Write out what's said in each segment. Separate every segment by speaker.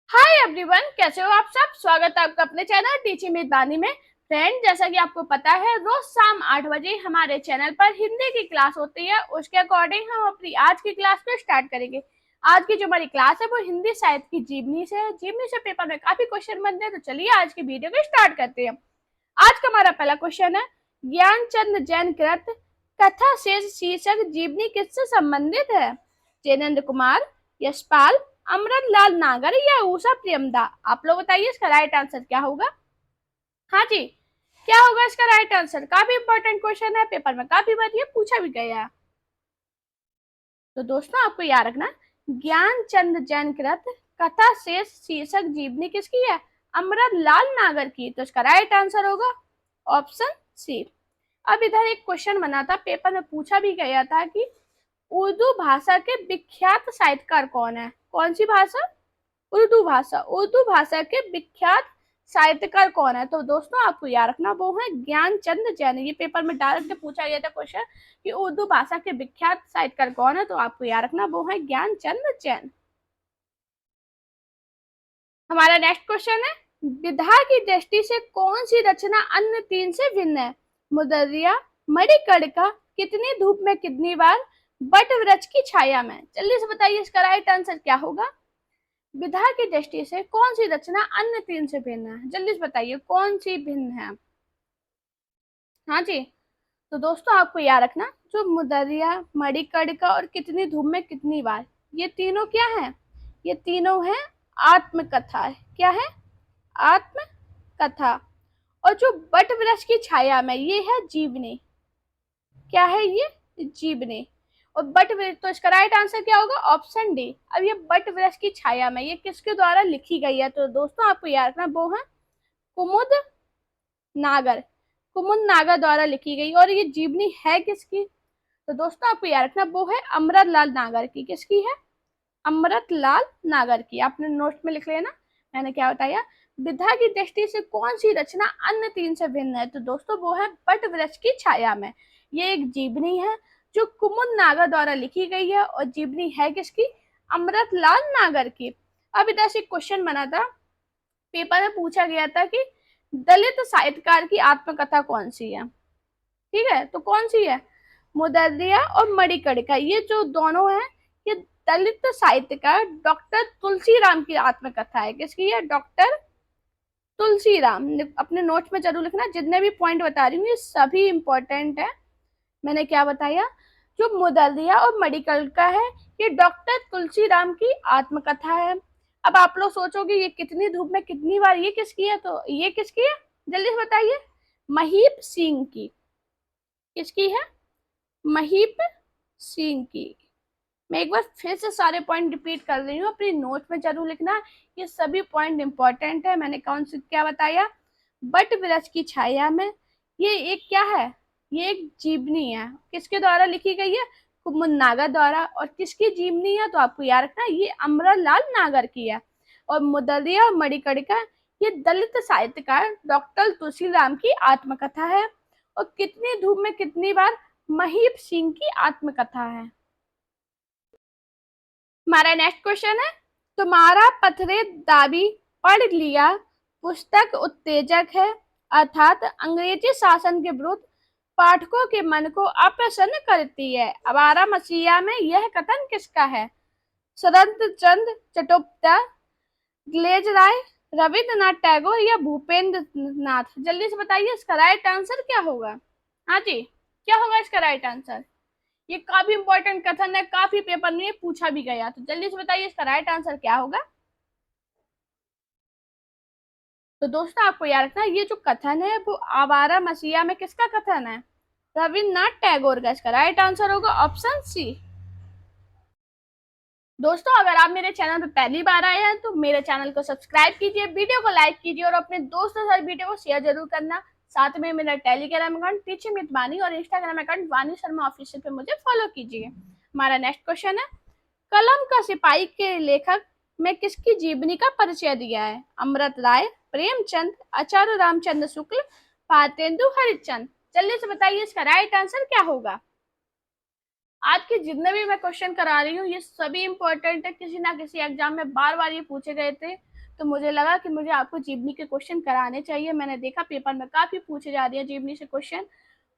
Speaker 1: Hi everyone, कैसे हो आप सब। स्वागत है आपका अपने चैनल टीचिंग विद बानी में। फ्रेंड, जैसा कि आपको पता है, रोज शाम 8 बजे हमारे चैनल पर हिंदी की क्लास होती है। उसके अकॉर्डिंग हम अपनी आज की क्लास को स्टार्ट करेंगे। आज की जो हमारी क्लास है वो हिंदी साहित्य की जीवनी से है। जीवनी से पेपर में काफी क्वेश्चन बनते हैं, तो चलिए आज की वीडियो को स्टार्ट करते हैं। आज का हमारा पहला क्वेश्चन है, ज्ञानचंद जैन कृत कथा शेष शीर्षक जीवनी किससे संबंधित है? जैनेन्द्र कुमार, यशपाल, अमृतलाल नागर या उषा प्रियमदा? आप लोग बताइए इसका राइट आंसर क्या होगा। हाँ जी, क्या होगा इसका राइट आंसर? काफी इंपॉर्टेंट क्वेश्चन है, पेपर में काफी बार ये पूछा भी गया है। तो दोस्तों आपको याद रखना, ज्ञानचंद जैन कृत कथा शेष शीर्षक जीवनी किसकी है? अमृतलाल नागर की। तो इसका राइट आंसर होगा ऑप्शन सी। अब इधर एक क्वेश्चन बना था, पेपर में पूछा भी गया था कि उर्दू भाषा के विख्यात साहित्यकार कौन है? कौन सी भाषा? उर्दू भाषा। उर्दू भाषा के विख्यात साहित्यकार कौन है? तो दोस्तों आपको याद रखना, वो है ज्ञानचंद जैन। ये पेपर में डायरेक्ट पूछा गया था क्वेश्चन कि उर्दू भाषा के विख्यात साहित्यकार कौन है, तो आपको याद रखना वो है ज्ञानचंद जैन। हमारा नेक्स्ट क्वेश्चन है, विधा की दृष्टि से कौन सी रचना अन्य तीन से भिन्न है? मुदर्रिया, मणिकर्णिका, कितनी धूप में कितनी बार, बट वृक्ष की छाया में? जल्दी से बताइए इसका राइट आंसर क्या होगा। विधा की दृष्टि से कौन सी रचना अन्य तीन से भिन्न है? जल्दी से बताइए कौन सी भिन्न है। हाँ जी, तो दोस्तों आपको याद रखना, जो मुदर्रिया, मणिकर्णिका और कितनी धूप में कितनी बार, ये तीनों क्या है? ये तीनों है आत्मकथा है। क्या है? आत्मकथा। और जो बट वृक्ष की छाया में, ये है जीवनी। क्या है ये? जीवनी। और बट वृक्ष, तो इसका राइट आंसर क्या होगा? Option D. अब ये बट वृक्ष की छाया में, ये किसके द्वारा लिखी गई है? तो दोस्तों आपको याद रखना, वो है कुमुद नागर। कुमुद नागर द्वारा लिखी गई। और ये जीवनी है किसकी? तो दोस्तों आपको याद रखना, वो है अमृतलाल नागर की। किसकी है? अमृतलाल नागर की। आपने नोट में लिख लेना, मैंने क्या बताया। विधा की दृष्टि से कौन सी रचना अन्य तीन से भिन्न है? तो दोस्तों वो है बट वृक्ष की छाया में। ये एक जीवनी है जो कुमुद नागर द्वारा लिखी गई है। और जीवनी है किसकी? अमृतलाल नागर की। अब इधर से क्वेश्चन बना था, पेपर में पूछा गया था कि दलित साहित्यकार की आत्मकथा कौन सी है? ठीक है, तो कौन सी है? मुदर्रिया और मणिकर्णिका, ये जो दोनों है, ये दलित साहित्यकार डॉक्टर तुलसीराम की आत्मकथा है। किसकी है? डॉक्टर तुलसीराम। अपने नोट्स में जरूर लिखना, जितने भी पॉइंट बता रही हूँ ये सभी इंपॉर्टेंट है। मैंने क्या बताया, जो मुदर्रिया और मणिकर्णिका है, ये डॉक्टर तुलसीराम की आत्मकथा है। अब आप लोग सोचोगे ये कितनी धूप में कितनी बार, ये किसकी है? तो ये किसकी है? जल्दी से बताइए। महीप सिंह की। किसकी है? महीप सिंह की। मैं एक बार फिर से सारे पॉइंट रिपीट कर रही हूँ, अपनी नोट में जरूर लिखना, ये सभी पॉइंट इंपॉर्टेंट है। मैंने कौन सी क्या बताया? बट वृक्ष की छाया में, ये एक क्या है? ये एक जीवनी है। किसके द्वारा लिखी गई है? कुमुद नागर द्वारा। और किसकी जीवनी है? तो आपको याद रखना, ये अमरलाल नागर की है। और मुदर्रिया और मणिकर्णिका, ये दलित साहित्यकार डॉक्टर तुलसीराम की आत्मकथा है। और कितनी धूप में कितनी बार, महीप सिंह की आत्मकथा है। हमारा नेक्स्ट क्वेश्चन है, तुम्हारा पथरे दाबी पढ़ लिया पुस्तक उत्तेजक है, अर्थात अंग्रेजी शासन के विरुद्ध पाठकों के मन को अप्रसन्न करती है। अवारा मसीहा में यह कथन किसका है? शरद चंद्र चट्टोपाध्याय, ग्लेज राय, रविन्द्रनाथ टैगोर या भूपेंद्र नाथ? जल्दी से बताइए इसका राइट आंसर क्या होगा। हाँ जी, क्या होगा इसका राइट आंसर? ये काफी इंपॉर्टेंट कथन है, काफी पेपर में पूछा भी गया, तो जल्दी से बताइए इसका राइट आंसर क्या होगा। तो दोस्तों आपको याद रखना, ये जो कथन है वो आवारा मसीहा में किसका कथन है? रविन्द्रनाथ टैगोर का। इसका राइट आंसर होगा ऑप्शन सी। दोस्तों अगर आप मेरे चैनल पर पहली बार आए हैं तो मेरे चैनल को सब्सक्राइब कीजिए, वीडियो को लाइक कीजिए और अपने दोस्तों के साथ वीडियो को शेयर जरूर करना। साथ में मेरा टेलीग्राम अकाउंट टीचिंग विद वानी और इंस्टाग्राम अकाउंट वानी शर्मा ऑफिशियल पे मुझे फॉलो कीजिए। हमारा नेक्स्ट क्वेश्चन है, कलम का सिपाही के लेखक में किसकी जीवनी का परिचय दिया है? अमृत राय, प्रेमचंद, आचार्य रामचंद्र शुक्ल, भारतेंदु हरिश्चंद्र? जल्दी से बताइए इसका राइट आंसर क्या होगा। आज के जितने भी मैं क्वेश्चन करा रही हूँ ये सभी इंपॉर्टेंट है, किसी ना किसी एग्जाम में बार बार ये पूछे गए थे। तो मुझे लगा कि मुझे आपको जीवनी के क्वेश्चन कराने चाहिए। मैंने देखा पेपर में काफी पूछे जा रहे हैं जीवनी से क्वेश्चन,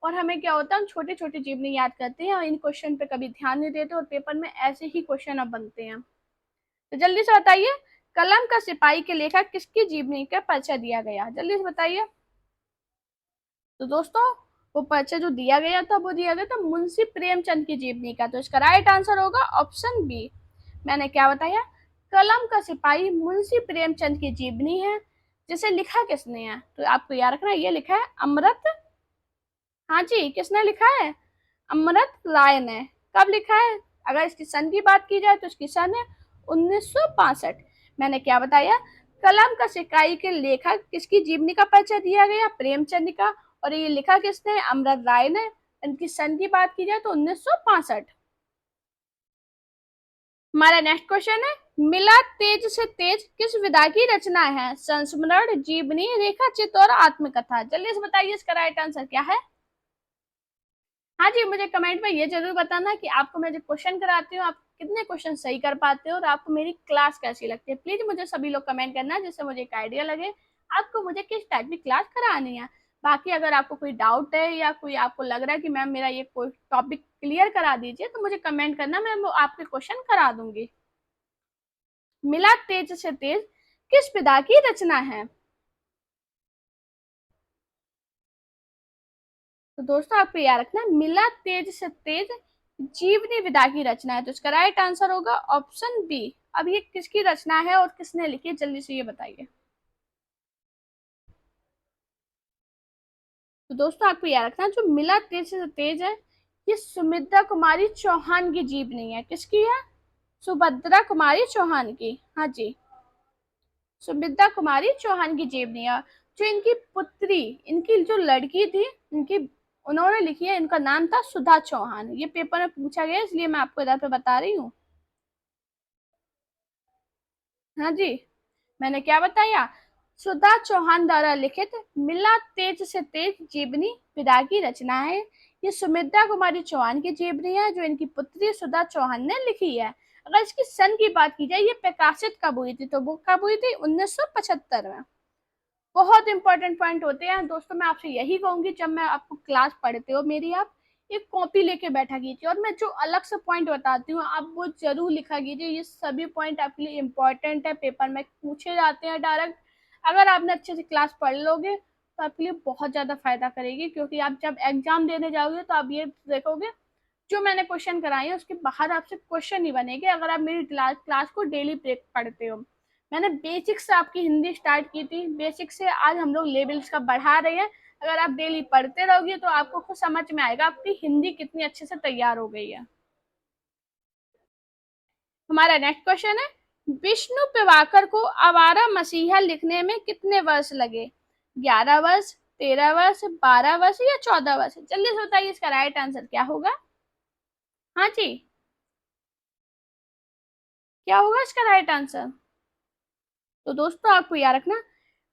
Speaker 1: और हमें क्या होता है, हम छोटे छोटे जीवनी याद करते हैं और इन क्वेश्चन पे कभी ध्यान नहीं देते, और पेपर में ऐसे ही क्वेश्चन अब बनते हैं। तो जल्दी से बताइए, कलम का सिपाही के लेखक किसकी जीवनी का परिचय दिया गया, जल्दी से बताइए। तो दोस्तों, वो परिचय जो दिया गया था वो दिया गया था मुंशी प्रेमचंद की जीवनी का। तो इसका राइट आंसर होगा ऑप्शन बी। मैंने क्या बताया, कलम का सिपाही मुंशी प्रेमचंद की जीवनी है, जिसे लिखा किसने है, तो आपको याद रखना ये लिखा है अमृत, हाँ जी, किसने लिखा है, अमृत राय ने। कब लिखा है, अगर इसकी सन की बात की जाए तो इसकी सन है 1965। मैंने क्या बताया, कलम का सिपाही के लेखक किसकी जीवनी का परिचय दिया गया, प्रेमचंद का, और ये लिखा किसने, अमृत राय ने। इनकी सन की बात की जाए तो 1965। हमारा नेक्स्ट क्वेश्चन है, मिला तेज से तेज किस विधा की रचना है, संस्मरण, जीवनी, रेखा चित्र और आत्मकथा, जल्दी से बताइए इसका राइट आंसर क्या है। हाँ जी, मुझे कमेंट में ये जरूर बताना कि आपको मैं जो क्वेश्चन कराती हूँ आप कितने क्वेश्चन सही कर पाते हो, और आपको मेरी क्लास कैसी लगती है। प्लीज मुझे सभी लोग कमेंट करना, जिससे मुझे एक आइडिया लगे आपको मुझे किस टाइप की क्लास करानी है। बाकी अगर आपको कोई डाउट है या कोई आपको लग रहा है कि मैम मेरा ये कोई टॉपिक क्लियर करा दीजिए, तो मुझे कमेंट करना, मैं वो आपके क्वेश्चन करा दूंगी। मिला तेज से तेज किस विधा की रचना है। तो दोस्तों, आपको याद रखना, मिला तेज से तेज जीवनी विधा की रचना है। तो इसका राइट आंसर होगा ऑप्शन बी। अब ये किसकी रचना है और किसने लिखी है, जल्दी से ये बताइए। तो दोस्तों, आपको याद रखना, जो मिला तेज से तेज है, ये सुमित्रा कुमारी चौहान की जीवनी है। किसकी है, सुभद्रा कुमारी चौहान की, हाँ जी, सुमित्रा कुमारी चौहान की जीवनी है। जो इनकी पुत्री, इनकी जो लड़की थी, इनकी, उन्होंने लिखी है, इनका नाम था सुधा चौहान। ये पेपर में पूछा गया, इसलिए मैं आपको इधर पे बता रही हूँ। हाँ जी, मैंने क्या बताया, सुधा चौहान द्वारा लिखित मिला तेज से तेज जीवनी विधा की रचना है। ये सुमित्रा कुमारी चौहान की जीवनी है, जो इनकी पुत्री सुधा चौहान ने लिखी है। अगर इसकी सन की बात की जाए, ये प्रकाशित कब हुई थी, तो वो कब हुई थी, 1975 में। बहुत इंपॉर्टेंट पॉइंट होते हैं दोस्तों। मैं आपसे यही कहूंगी, जब मैं आपको क्लास पढ़ते हो मेरी, आप एक कॉपी लेके बैठा कीजिए, और मैं जो अलग से पॉइंट बताती हूँ आप वो जरूर लिखा कीजिए। ये सभी पॉइंट आपके लिए इंपॉर्टेंट है, पेपर में पूछे जाते हैं डायरेक्ट। अगर आपने अच्छे से क्लास पढ़ लोगे तो आपके लिए बहुत ज्यादा फायदा करेगी, क्योंकि आप जब एग्जाम देने जाओगे तो आप ये देखोगे, जो मैंने क्वेश्चन कराए हैं उसके बाहर आपसे क्वेश्चन नहीं बनेंगे, अगर आप मेरी क्लास को डेली पढ़ते हो। मैंने बेसिक से आपकी हिंदी स्टार्ट की थी, बेसिक से आज हम लोग लेवल्स का बढ़ा रहे हैं। अगर आप डेली पढ़ते रहोगे तो आपको खुद समझ में आएगा आपकी हिंदी कितनी अच्छे से तैयार हो गई है। हमारा नेक्स्ट क्वेश्चन है, विष्णु प्रभाकर को आवारा मसीहा लिखने में कितने वर्ष लगे, 11 वर्ष, 13 वर्ष, 12 वर्ष या 14 वर्ष, जल्दी से बताइए इसका राइट आंसर क्या होगा। हाँ जी, क्या होगा इसका राइट आंसर। तो दोस्तों, आपको याद रखना,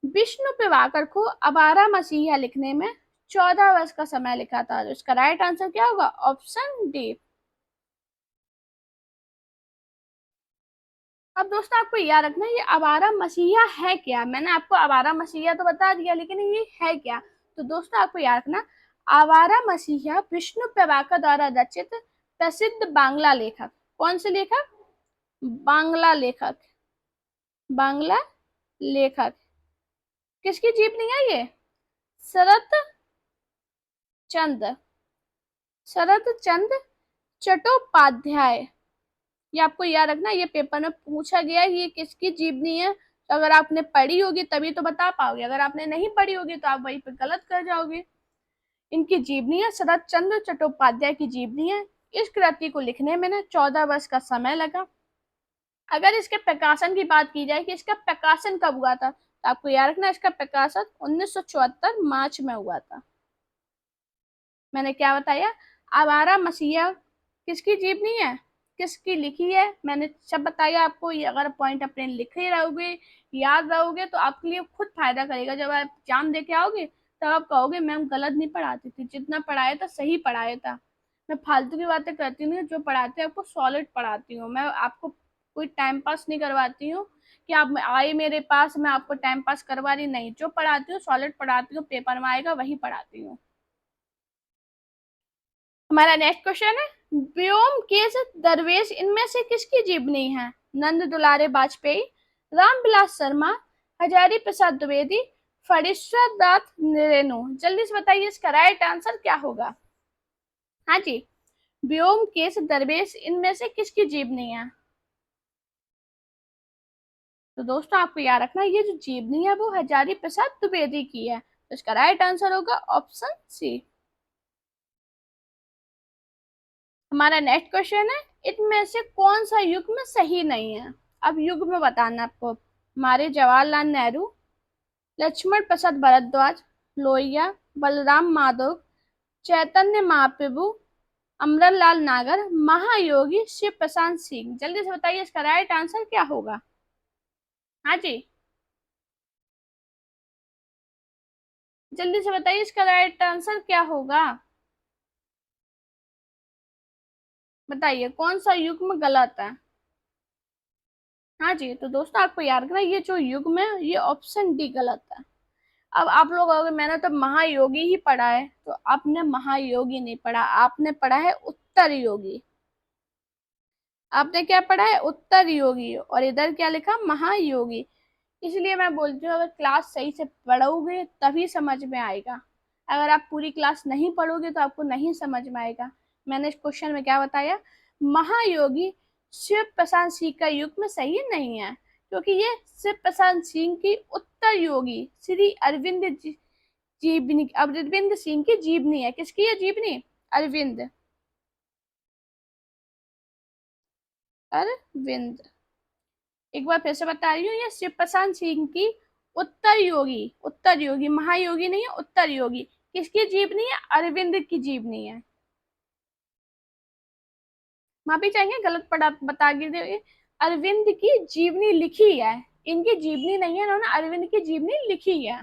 Speaker 1: विष्णु प्रभाकर को अबारा मसीहा लिखने में 14 वर्ष का समय लिखा था। तो इसका राइट आंसर क्या होगा, ऑप्शन डी। अब दोस्तों, आपको याद रखना, ये अबारा मसीहा है क्या। मैंने आपको अबारा मसीहा तो बता दिया, लेकिन ये है क्या। तो दोस्तों, आपको याद रखना, आवारा मसीहा विष्णु प्रभाकर द्वारा रचित प्रसिद्ध बांग्ला लेखक, कौन से लेखक, बांग्ला लेखक, बांग्ला लेखक, किसकी जीवनी है ये, शरत चंद, शरत चंद चट्टोपाध्याय। ये आपको याद रखना, ये पेपर में पूछा गया है, ये किसकी जीवनी है। तो अगर आपने पढ़ी होगी तभी तो बता पाओगे, अगर आपने नहीं पढ़ी होगी तो आप वहीं पे गलत कर जाओगे। इनकी जीवनी है, शरत चंद्र चट्टोपाध्याय की जीवनी है। इस कृति को लिखने में ना 14 वर्ष का समय लगा। अगर इसके प्रकाशन की बात की जाए कि इसका प्रकाशन कब हुआ था, तो आपको याद रखना, इसका प्रकाशन 1974 मार्च में हुआ था। मैंने क्या बताया, आवारा मसीहा किसकी जीवनी है, किसकी लिखी है, मैंने सब बताया आपको। ये अगर पॉइंट अपने लिखे रहोगे, याद रहोगे, तो आपके लिए खुद फायदा करेगा। जब आप एग्जाम दे के आओगे तब आप कहोगे मैम गलत नहीं पढ़ाती थी, जितना पढ़ाया था सही पढ़ाया था। मैं फालतू की बातें करती नहीं, जो पढ़ाते हैं आपको सॉलिड पढ़ाती हूँ। मैं आपको कोई टाइम पास नहीं करवाती हूँ कि आप आए मेरे पास मैं आपको टाइम पास करवा रही, नहीं, जो पढ़ाती हूँ सॉलिड पढ़ाती हूँ, पेपर में आएगा वही पढ़ाती हूँ। हमारा नेक्स्ट क्वेश्चन है, व्योमकेश दरवेश इनमें से किसकी जीवनी है? नंद दुलारे वाजपेयी, रामविलास शर्मा, हजारी प्रसाद द्विवेदी, फणीश्वर दत्त रेणु। जल्दी से बताइए इसका राइट आंसर क्या होगा? हाँ जी, व्योमकेश दरवेश इनमें से किसकी जीवनी है? तो दोस्तों आपको याद रखना ये जो जीवनी है वो हजारी प्रसाद द्विवेदी की है, तो इसका राइट आंसर होगा ऑप्शन सी। हमारा नेक्स्ट क्वेश्चन है, इनमें से कौन सा युग्म सही नहीं है? अब युग्म बताना आपको। हमारे जवाहरलाल नेहरू, लक्ष्मण प्रसाद भारद्वाज, लोहिया, बलराम माधव, चैतन्य महाप्रभु, अमरलाल नागर, महायोगी शिव प्रशांत सिंह। जल्दी से बताइए इसका राइट आंसर क्या होगा? हाँ जी, जल्दी से बताइए इसका राइट आंसर क्या होगा? बताइए कौन सा युग्म गलत है? हाँ जी, तो दोस्तों आपको याद रखना ये जो युग्म है ये ऑप्शन डी गलत है। अब आप लोग अगर मैंने तो महायोगी ही पढ़ा है, तो आपने महायोगी नहीं पढ़ा, आपने पढ़ा है उत्तर योगी। आपने क्या पढ़ा है? उत्तर योगी, और इधर क्या लिखा? महायोगी। इसलिए मैं बोलती हूँ अगर क्लास सही से पढ़ोगे तभी समझ में आएगा, अगर आप पूरी क्लास नहीं पढ़ोगे तो आपको नहीं समझ में आएगा। मैंने इस क्वेश्चन में क्या बताया? महायोगी शिव प्रशांत सिंह का युग्म सही नहीं है, क्योंकि ये शिव प्रशांत सिंह की उत्तर योगी श्री जीवनी, अरविंद सिंह की जीवनी है। किसकी है जीवनी? अरविंद, अरविंद। एक बार फिर से बता रही हूँ, ये शिव प्रशांत सिंह की उत्तर योगी, उत्तर योगी, महायोगी नहीं है, उत्तर योगी। किसकी जीवनी है? अरविंद की जीवनी है। माफी चाहेंगे गलत पढ़ा बता के, अरविंद की जीवनी लिखी है, इनकी जीवनी नहीं है, इन्होंने अरविंद की जीवनी लिखी है।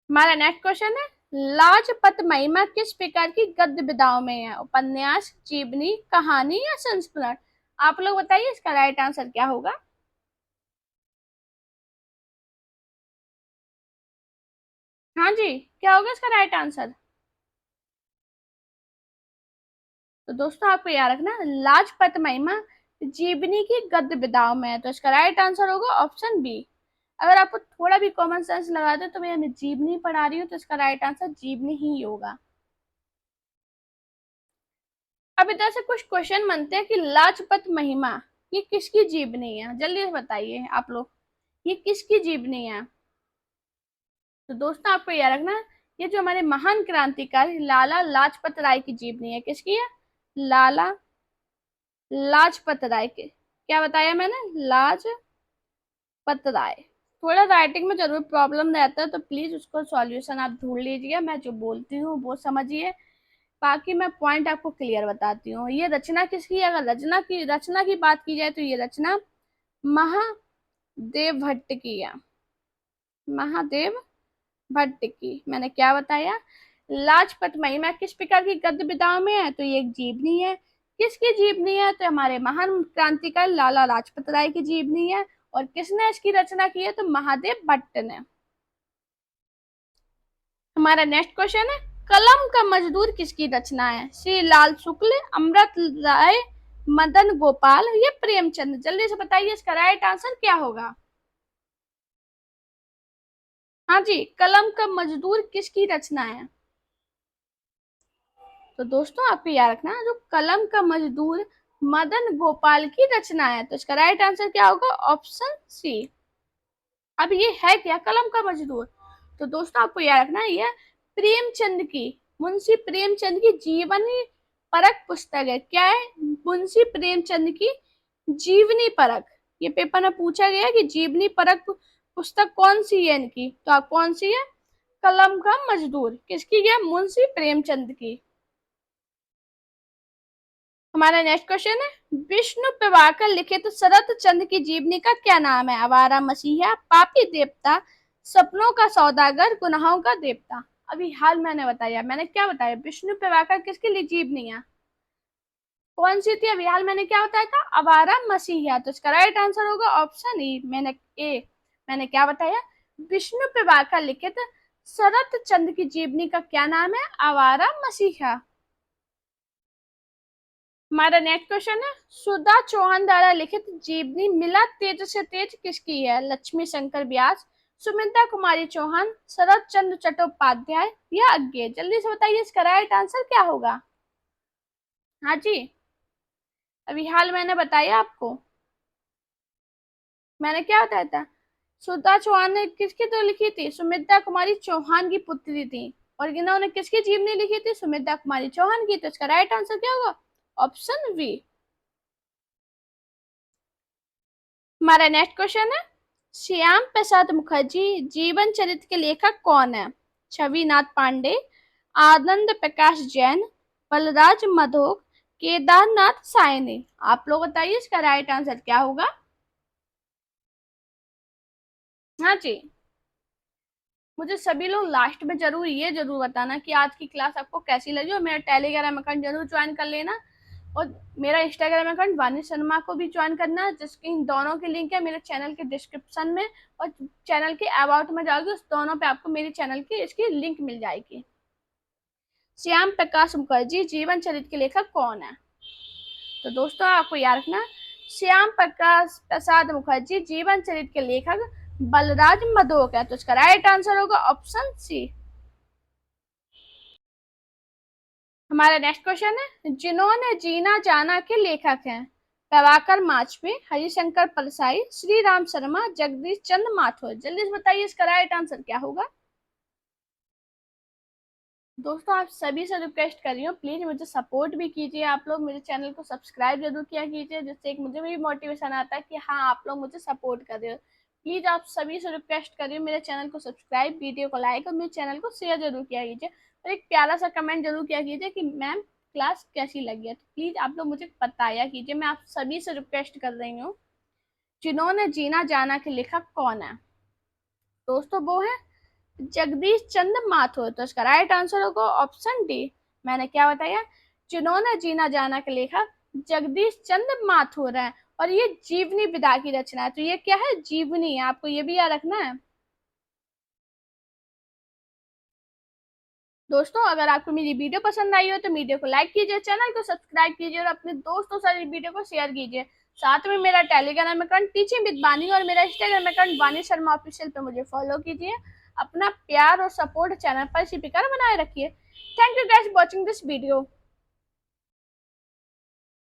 Speaker 1: हमारा नेक्स्ट क्वेश्चन है, लाजपत महिमा किस प्रकार की गद्य विधाओं में है? उपन्यास, जीवनी, कहानी या संस्मरण? आप लोग बताइए इसका राइट आंसर क्या होगा? हाँ जी, क्या होगा इसका राइट आंसर? तो दोस्तों आपको याद रखना लाजपत महिमा जीवनी की गद्य विधाओं में है, तो इसका राइट आंसर होगा ऑप्शन बी। अगर आपको थोड़ा भी कॉमन सेंस लगा दे तो मैं जीवनी पढ़ा रही हूँ, तो इसका राइट आंसर जीवनी ही होगा। अब इधर से कुछ क्वेश्चन बनते हैं कि लाजपत महिमा ये किसकी जीवनी है? जल्दी से बताइए आप लोग, ये किसकी जीवनी है? तो दोस्तों आपको याद रखना ये जो हमारे महान क्रांतिकारी लाला लाजपत राय की जीवनी है। किसकी है? लाला लाजपत राय के, क्या बताया मैंने? लाजपत राय। थोड़ा राइटिंग में जरूर प्रॉब्लम रहता है, तो प्लीज उसको सॉल्यूशन आप ढूंढ लीजिए, मैं जो बोलती हूँ वो समझिए, बाकी मैं पॉइंट आपको क्लियर बताती हूँ। ये रचना किसकी है? अगर रचना की बात की जाए तो ये रचना महादेव भट्ट की है, महादेव भट्ट की। मैंने क्या बताया? लाजपत महिमा किस प्रकार की गद्य विधाओं में है? तो ये एक जीवनी है। किसकी जीवनी है? तो हमारे महान क्रांतिकारी लाला लाजपत राय की जीवनी है। और किसने इसकी रचना की है? तो महादेव भट्ट ने। हमारा नेक्स्ट क्वेश्चन है, कलम का मजदूर किसकी रचना है? श्री लाल शुक्ल, अमृत राय, मदन गोपाल या प्रेमचंद? जल्दी से बताइए इसका राइट आंसर क्या होगा? हाँ जी, कलम का मजदूर किसकी रचना है? तो दोस्तों आपको याद रखना जो कलम का मजदूर मदन गोपाल की रचना है, तो इसका राइट आंसर क्या होगा? Option C. अब ये है क्या कलम का मजदूर? तो दोस्तों आपको याद रखना ये प्रेमचंद की, मुंशी प्रेमचंद की जीवनी परक पुस्तक है। क्या है? मुंशी प्रेमचंद की जीवनी परक। ये पेपर में पूछा गया कि जीवनी परक पुस्तक कौन सी है इनकी, तो आप कौन सी है? कलम का मजदूर किसकी है? मुंशी प्रेमचंद की। हमारा नेक्स्ट क्वेश्चन है, विष्णु प्रभाकर लिखित तो शरत चंद्र की जीवनी का क्या नाम है? आवारा मसीहा, पापी देवता, सपनों का सौदागर, गुनाहों का देवता। अभी हाल मैंने बताया, मैंने क्या बताया? विष्णु प्रभाकर किसकी जीवनी है? कौन सी थी? अभी हाल मैंने क्या बताया था? आवारा मसीहा। तो इसका राइट आंसर होगा ऑप्शन ई। मैंने क्या बताया? विष्णु प्रभाकर लिखित शरत चंद्र की जीवनी का क्या नाम है? आवारा मसीहा। हमारा नेक्स्ट क्वेश्चन है, सुधा चौहान द्वारा लिखित जीवनी मिला तेज से तेज किसकी है? लक्ष्मी शंकर व्यास, सुमित्रा कुमारी चौहान, शरत चंद्र चट्टोपाध्याय या अज्ञे? जल्दी से बताइए इसका राइट आंसर क्या होगा। हाँ जी, अभी हाल मैंने बताया आपको। मैंने क्या बताया था? सुधा चौहान ने किसकी तो लिखी थी? सुमित्रा कुमारी चौहान की पुत्री थी। और इन्होंने किसकी जीवनी लिखी थी? सुमित्रा कुमारी चौहान की। तो इसका राइट आंसर क्या होगा? Option B. हमारा नेक्स्ट क्वेश्चन है, श्याम प्रसाद मुखर्जी जीवन चरित्र के लेखक कौन है? छविनाथ पांडे, आनंद प्रकाश जैन, बलराज मधोक, केदारनाथ सायनी? आप लोग बताइए इसका राइट आंसर क्या होगा। हाँ जी, मुझे सभी लोग लास्ट में जरूर ये जरूर बताना कि आज की क्लास आपको कैसी लगी, और मेरा टेलीग्राम अकाउंट जरूर ज्वाइन कर लेना, और मेरा इंस्टाग्राम अकाउंट वानी शर्मा को भी ज्वाइन करना, जिसकी इन दोनों की लिंक है मेरे चैनल के डिस्क्रिप्शन में, और चैनल के अबाउट में जाओगे उस दोनों पे आपको मेरी चैनल की इसकी लिंक मिल जाएगी। श्याम प्रकाश मुखर्जी जीवन चरित्र के लेखक कौन है? तो दोस्तों आपको याद रखना, श्याम प्रकाश प्रसाद मुखर्जी जीवन चरित्र के लेखक बलराज मधोक है। तो इसका राइट आंसर होगा ऑप्शन सी। हमारा नेक्स्ट क्वेश्चन है, जिन्होंने जीना जाना के लेखक हैं? प्रभाकर माचवे, हरिशंकर परसाई, श्री राम शर्मा, जगदीश चंद्र माथुर? जल्दी से बताइए इसका राइट आंसर क्या होगा। दोस्तों आप सभी से रिक्वेस्ट कर रही हूँ, प्लीज मुझे सपोर्ट भी कीजिए, आप लोग मेरे चैनल को सब्सक्राइब जरूर किया कीजिए, जिससे एक मुझे भी मोटिवेशन आता है कि हाँ आप लोग मुझे सपोर्ट कर रहे हो। प्लीज आप सभी से रिक्वेस्ट कर रही हूँ, मेरे चैनल को सब्सक्राइब, वीडियो को लाइक और मेरे चैनल को शेयर जरूर किया कीजिए, और एक प्यारा सा कमेंट जरूर किया कीजिए कि मैम क्लास कैसी लगी है। तो प्लीज आप लोग मुझे बताया कीजिए, मैं आप सभी से रिक्वेस्ट कर रही हूँ। जिन्होंने जीना जाना के लेखक कौन है? दोस्तों वो है जगदीश चंद्र माथुर। तो इसका राइट आंसर होगा ऑप्शन डी। मैंने क्या बताया? जिन्होंने जीना जाना के लेखक जगदीश चंद्र माथुर है, और ये जीवनी विधा की रचना है। तो ये क्या है? जीवनी है, आपको ये भी याद रखना है। दोस्तों अगर आपको मेरी वीडियो पसंद आई हो तो वीडियो को लाइक कीजिए, चैनल को सब्सक्राइब कीजिए, और अपने दोस्तों से वीडियो को शेयर कीजिए। साथ में मेरा टेलीग्राम अकाउंट टीचिंग विद वानी और मेरा इंस्टाग्राम अकाउंट वानी शर्मा ऑफिशियल पे मुझे फॉलो कीजिए। अपना प्यार और सपोर्ट चैनल पर इसी प्रकार बनाए रखिए। Thank you guys watching this video.